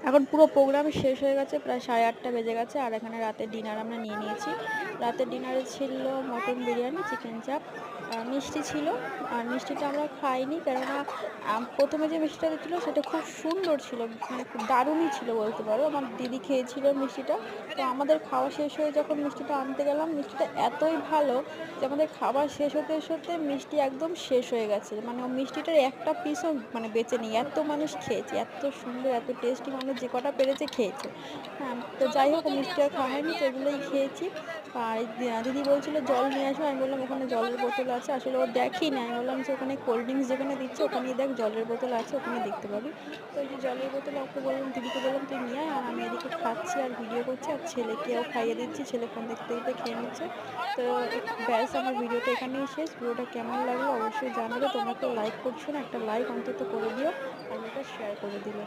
এখন পুরো প্রোগ্রাম শেষ হয়ে গেছে, প্রায় 8:30 বেজে গেছে। আর এখানে রাতের ডিনার আমরা নিয়ে নিয়েছি। রাতের ডিনারে ছিল মটন বিরিয়ানি, চিকেন চাপ, মিষ্টি ছিল। আর মিষ্টিটা আমরা খাইনি, কেননা প্রথমে যে মিষ্টিটা দিচ্ছিল সেটা খুব সুন্দর ছিল, মানে খুব দারুণই ছিল বলতে পারো। আমার দিদি খেয়েছিল মিষ্টিটা। তো আমাদের খাওয়া শেষ হয়ে যখন মিষ্টিটা আনতে গেলাম, মিষ্টিটা এতই ভালো যে আমাদের খাবার শেষ হতে হতে মিষ্টি একদম শেষ হয়ে গেছে। মানে ও মিষ্টিটার একটা পিসও মানে বেঁচে নেই, এত মানুষ খেয়েছে, এত সুন্দর এত টেস্টি, মানুষ যে কটা পেরেছে খেয়েছে। হ্যাঁ, তো যাই হোক মিষ্টি আর খাওয়া হয়নি, তো এগুলোই খেয়েছি। আর দিদি বলছিল জল নিয়ে আসো, আমি বললাম ওখানে জলের বোতল আছে। আসলে ও দেখেই না, আমি বললাম যে ওখানে কোল্ড ড্রিঙ্কস যেখানে দিচ্ছে ওখানেই দেখ জলের বোতল আছে, ওখানে দেখতে পাবি। তো ওই যে জলের বোতল ওকে বললাম, দিদিকে বললাম তুই নিয়ে আয়, আর আমি এদিকে খাচ্ছি আর ভিডিও করছি, আর ছেলেকেও খাইয়ে দিচ্ছি, ছেলে ফোন দেখতে দেখতে খেয়ে নিচ্ছে। তো ব্যাস, আমার ভিডিওটা এখানেই শেষ। ভিডিওটা কেমন লাগলো অবশ্যই জানাবে। তোমরা কেউ লাইক করছো না, একটা লাইক অন্তত করে দিও, আর এটা শেয়ার করে দিও।